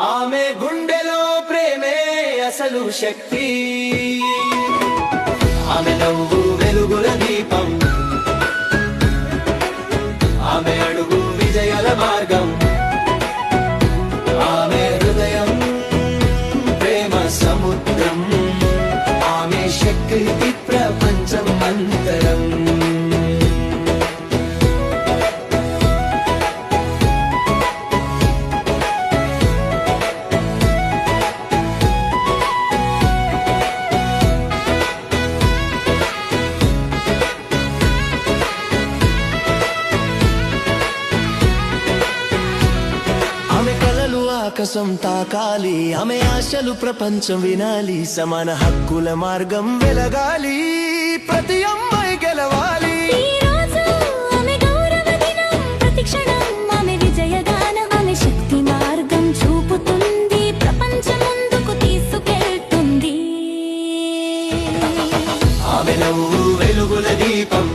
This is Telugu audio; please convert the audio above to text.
ఆమె గుండెలో ప్రేమే అసలు శక్తి, ఆమె నవ్వు వెలుగుల దీపం, ఆమె అడుగు విజయాల మార్గం, ఆమె హృదయం ప్రేమ సముద్రం, ఆమె శక్తి ప్రపంచం అంతరం. ఆకాశం తాకాలి, ఆమె ఆశలు ప్రపంచం వినాలి, సమాన హక్కుల మార్గం వెలగాలి, ప్రతి అమ్మాయి గెలవాలి. శక్తి మార్గం చూపుతుంది, ప్రపంచం ముందుకు తీసుకెళ్తుంది. ఆమె నవ్వు వెలుగుల దీపం,